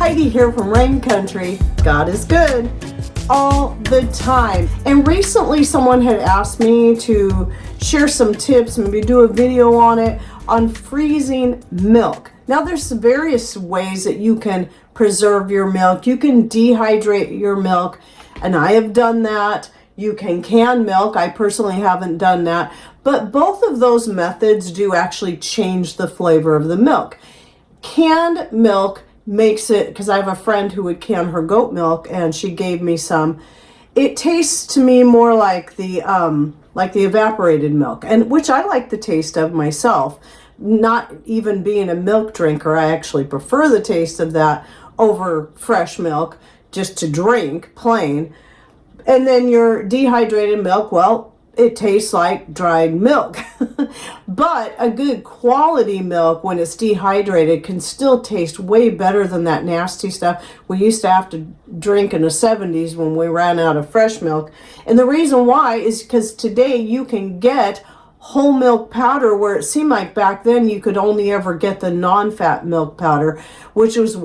Heidi here from Rain Country. God is good all the time. And recently someone had asked me to share some tips, maybe do a video on it, on freezing milk. Now there's various ways that you can preserve your milk. You can dehydrate your milk, and I have done that. You can can milk. I personally haven't done that. But both of those methods do actually change the flavor of the milk. Canned milk makes it, because I have a friend who would can her goat milk and she gave me some. It tastes to me more like the evaporated milk, and which I like the taste of myself. Not even being a milk drinker, I actually prefer the taste of that over fresh milk just to drink plain. And then your dehydrated milk, well, it tastes like dried milk. But a good quality milk, when it's dehydrated, can still taste way better than that nasty stuff we used to have to drink in the 70s when we ran out of fresh milk. And the reason why is because today you can get whole milk powder, where it seemed like back then you could only ever get the non-fat milk powder, which was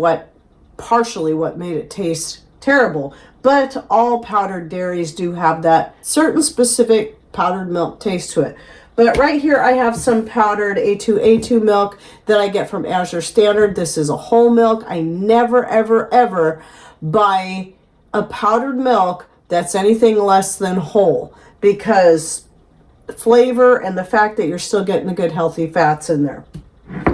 partially what made it taste terrible. But all powdered dairies do have that certain specific powdered milk taste to it. But right here I have some powdered A2 milk that I get from Azure Standard. This is a whole milk. I never ever buy a powdered milk that's anything less than whole, because the flavor and the fact that you're still getting the good healthy fats in there.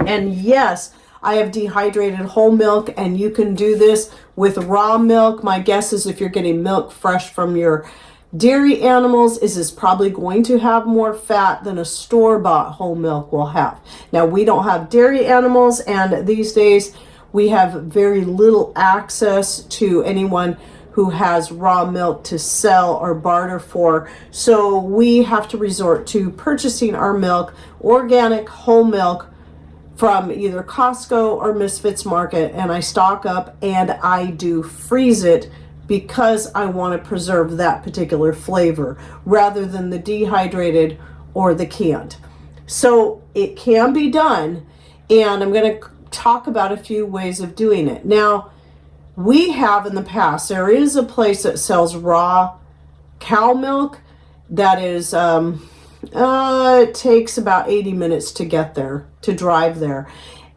And yes, I have dehydrated whole milk, and you can do this with raw milk. My guess is if you're getting milk fresh from your dairy animals, is it's probably going to have more fat than a store-bought whole milk will have. Now, we don't have dairy animals, and these days we have very little access to anyone who has raw milk to sell or barter for. So we have to resort to purchasing our milk, organic whole milk, from either Costco or Misfits Market, and I stock up and I do freeze it because I want to preserve that particular flavor rather than the dehydrated or the canned. So it can be done, and I'm going to talk about a few ways of doing it. Now, we have in the past, there is a place that sells raw cow milk that is it takes about 80 minutes to get there, to drive there.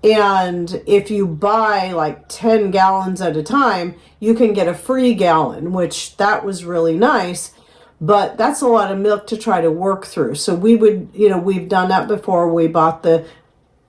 And if you buy like 10 gallons at a time, you can get a free gallon, which that was really nice, but that's a lot of milk to try to work through. So we would, we've done that before. We bought the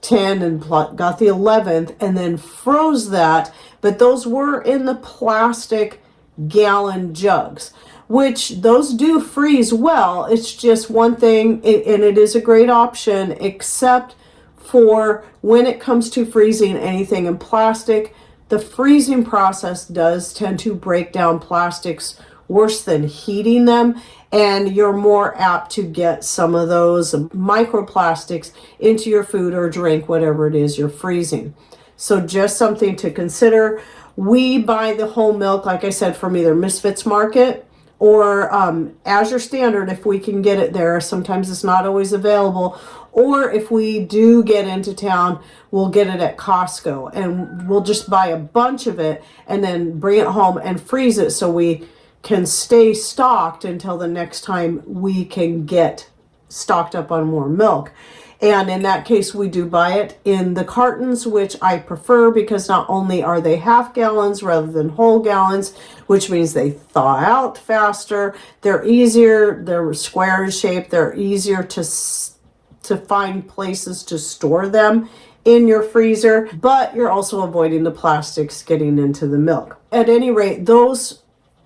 10 and got the 11th and then froze that, but those were in the plastic gallon jugs, which those do freeze well. It's just one thing, and it is a great option, except for when it comes to freezing anything in plastic. The freezing process does tend to break down plastics worse than heating them, and you're more apt to get some of those microplastics into your food or drink, whatever it is you're freezing. So just something to consider. We buy the whole milk, like I said, from either Misfits Market or Azure Standard if we can get it there. Sometimes it's not always available. Or if we do get into town, we'll get it at Costco, and we'll just buy a bunch of it and then bring it home and freeze it so we can stay stocked until the next time we can get stocked up on more milk. And in that case, we do buy it in the cartons, which I prefer because not only are they half gallons rather than whole gallons, which means they thaw out faster, they're easier, they're square in shape, they're easier to find places to store them in your freezer, but you're also avoiding the plastics getting into the milk. At any rate,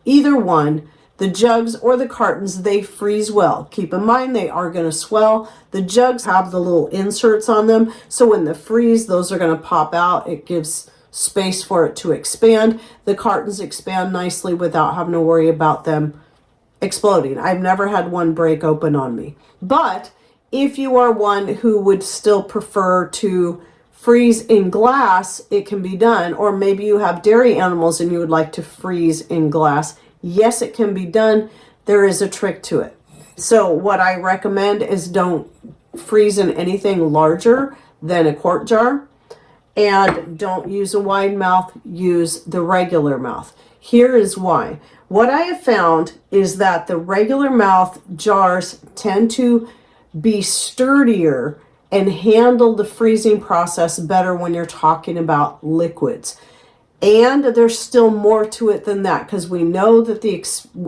either one, the jugs or the cartons, they freeze well. Keep in mind, they are going to swell. The jugs have the little inserts on them, so when they freeze, those are going to pop out. It gives space for it to expand. The cartons expand nicely without having to worry about them exploding. I've never had one break open on me. But if you are one who would still prefer to freeze in glass, it can be done. Or maybe you have dairy animals and you would like to freeze in glass. Yes, it can be done. There is a trick to it. So what I recommend is don't freeze in anything larger than a quart jar. And don't use a wide mouth, use the regular mouth. Here is why. What I have found is that the regular mouth jars tend to be sturdier and handle the freezing process better when you're talking about liquids. And there's still more to it than that, because we know that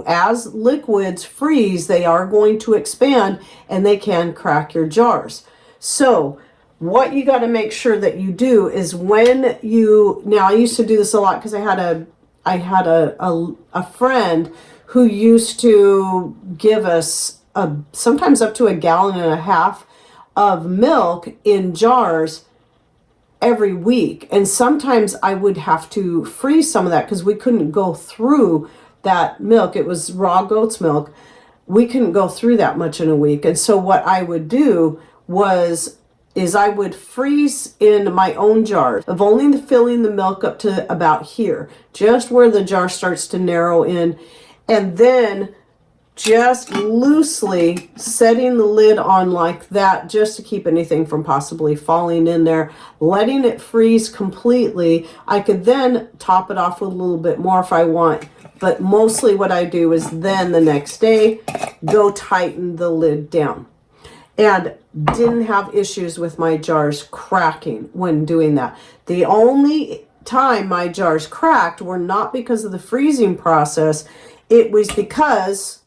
as liquids freeze, they are going to expand and they can crack your jars. So what you got to make sure that you do is when you, now I used to do this a lot because I had a friend who used to give us sometimes up to 1.5 gallons of milk in jars every week. And sometimes I would have to freeze some of that because we couldn't go through that milk. It was raw goat's milk. We couldn't go through that much in a week. And so what I would do is I would freeze in my own jars of only filling the milk up to about here, just where the jar starts to narrow in, and then just loosely setting the lid on like that, just to keep anything from possibly falling in there, letting it freeze completely. I could then top it off with a little bit more if I want, but mostly what I do is then the next day go tighten the lid down. And didn't have issues with my jars cracking when doing that. The only time my jars cracked were not because of the freezing process. It was because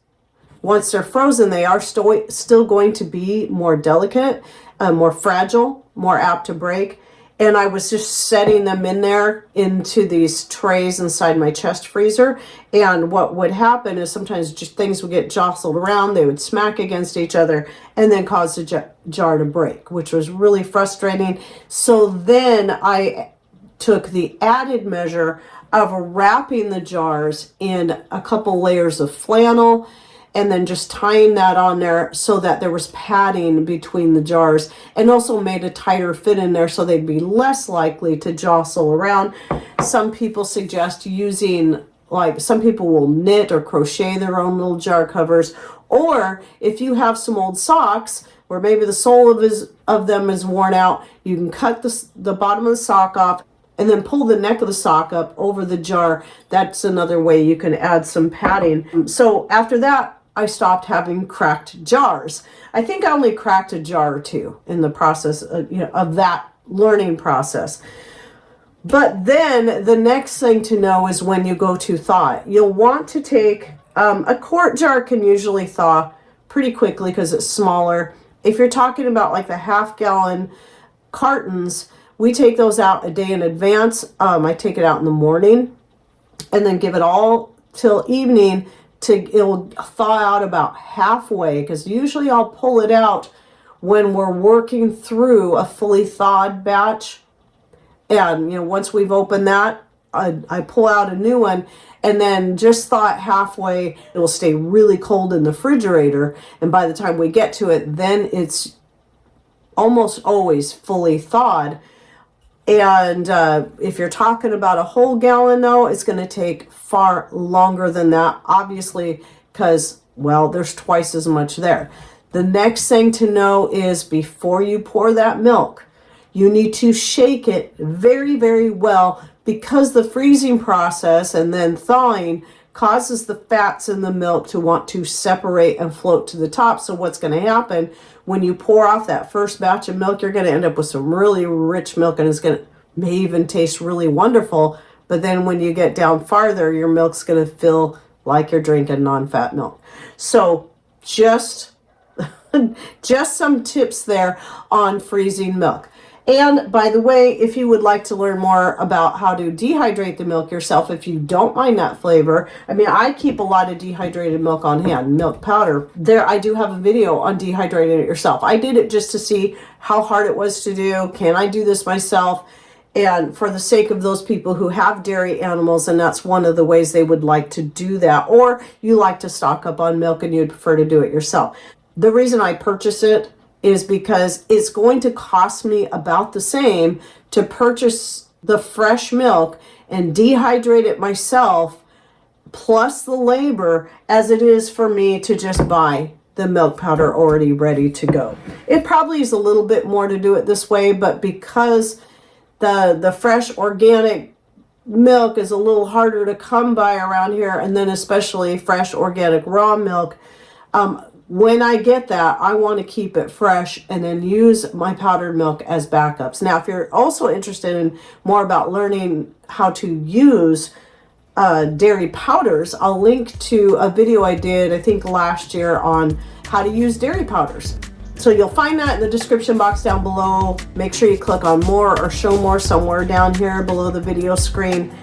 once they're frozen, they are still going to be more delicate, more fragile, more apt to break. And I was just setting them in there into these trays inside my chest freezer. And what would happen is sometimes just things would get jostled around. They would smack against each other and then cause the jar to break, which was really frustrating. So then I took the added measure of wrapping the jars in a couple layers of flannel and then just tying that on there so that there was padding between the jars, and also made a tighter fit in there so they'd be less likely to jostle around. Some people suggest using, like, some people will knit or crochet their own little jar covers, or if you have some old socks where maybe the sole of them is worn out, you can cut the bottom of the sock off and then pull the neck of the sock up over the jar. That's another way you can add some padding. So after that, I stopped having cracked jars. I think I only cracked a jar or two in the process of that learning process. But then the next thing to know is when you go to thaw it. You'll want to take, a quart jar can usually thaw pretty quickly because it's smaller. If you're talking about like the 1/2 gallon cartons, we take those out a day in advance. I take it out in the morning and then give it all till evening. It'll thaw out about halfway, because usually I'll pull it out when we're working through a fully thawed batch. And once we've opened that, I pull out a new one and then just thaw it halfway. It will stay really cold in the refrigerator, and by the time we get to it, then it's almost always fully thawed. And if you're talking about a whole gallon, though, it's going to take far longer than that, obviously, because, well, there's twice as much there. The next thing to know is before you pour that milk, you need to shake it very, very well, because the freezing process and then thawing causes the fats in the milk to want to separate and float to the top. So what's going to happen when you pour off that first batch of milk, you're going to end up with some really rich milk, and it's going to may even taste really wonderful. But then when you get down farther, your milk's going to feel like you're drinking non-fat milk. So just some tips there on freezing milk. And by the way, if you would like to learn more about how to dehydrate the milk yourself, if you don't mind that flavor, I mean, I keep a lot of dehydrated milk on hand, milk powder. There, I do have a video on dehydrating it yourself. I did it just to see how hard it was to do. Can I do this myself? And for the sake of those people who have dairy animals, and that's one of the ways they would like to do that, or you like to stock up on milk and you'd prefer to do it yourself. The reason I purchase it is because it's going to cost me about the same to purchase the fresh milk and dehydrate it myself, plus the labor, as it is for me to just buy the milk powder already ready to go. It probably is a little bit more to do it this way, but because the fresh organic milk is a little harder to come by around here, and then especially fresh organic raw milk. When I get that, I want to keep it fresh and then use my powdered milk as backups. Now, if you're also interested in more about learning how to use dairy powders, I'll link to a video I did, I think last year, on how to use dairy powders. So you'll find that in the description box down below. Make sure you click on more or show more somewhere down here below the video screen.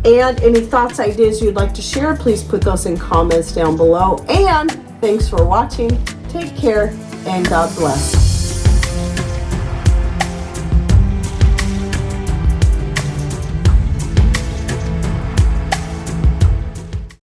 And any thoughts, ideas you'd like to share, please put those in comments down below. And thanks for watching. Take care and God bless.